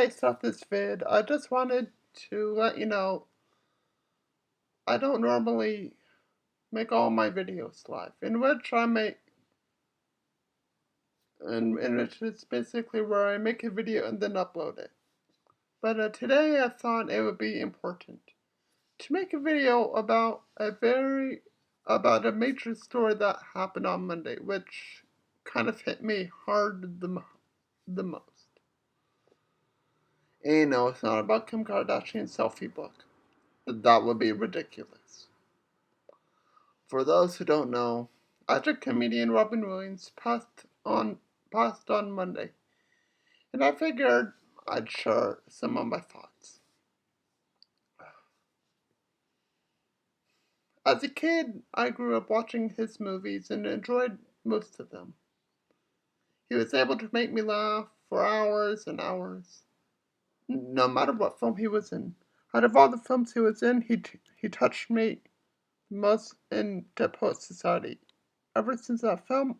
I start this vid, I just wanted to let you know I don't normally make all my videos live, in which I make, in which it's basically where I make a video and then upload it. But today I thought it would be important to make a video about a major story that happened on Monday, which kind of hit me hard the most. And no, it's not about Kim Kardashian's selfie book. That would be ridiculous. For those who don't know, actor comedian Robin Williams passed on Monday, and I figured I'd share some of my thoughts. As a kid, I grew up watching his movies and enjoyed most of them. He was able to make me laugh for hours and hours, no matter what film he was in. Out of all the films he was in, he touched me most in Dead Poet Society. Ever since that film,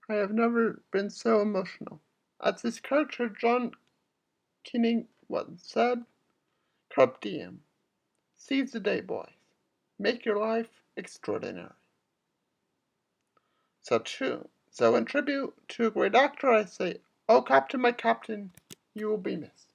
I have never been so emotional. As his character John Keating once said, Carpe diem. Seize the day, boys. Make your life extraordinary. So true. So in tribute to a great actor, I say, oh, Captain, my Captain, you will be missed.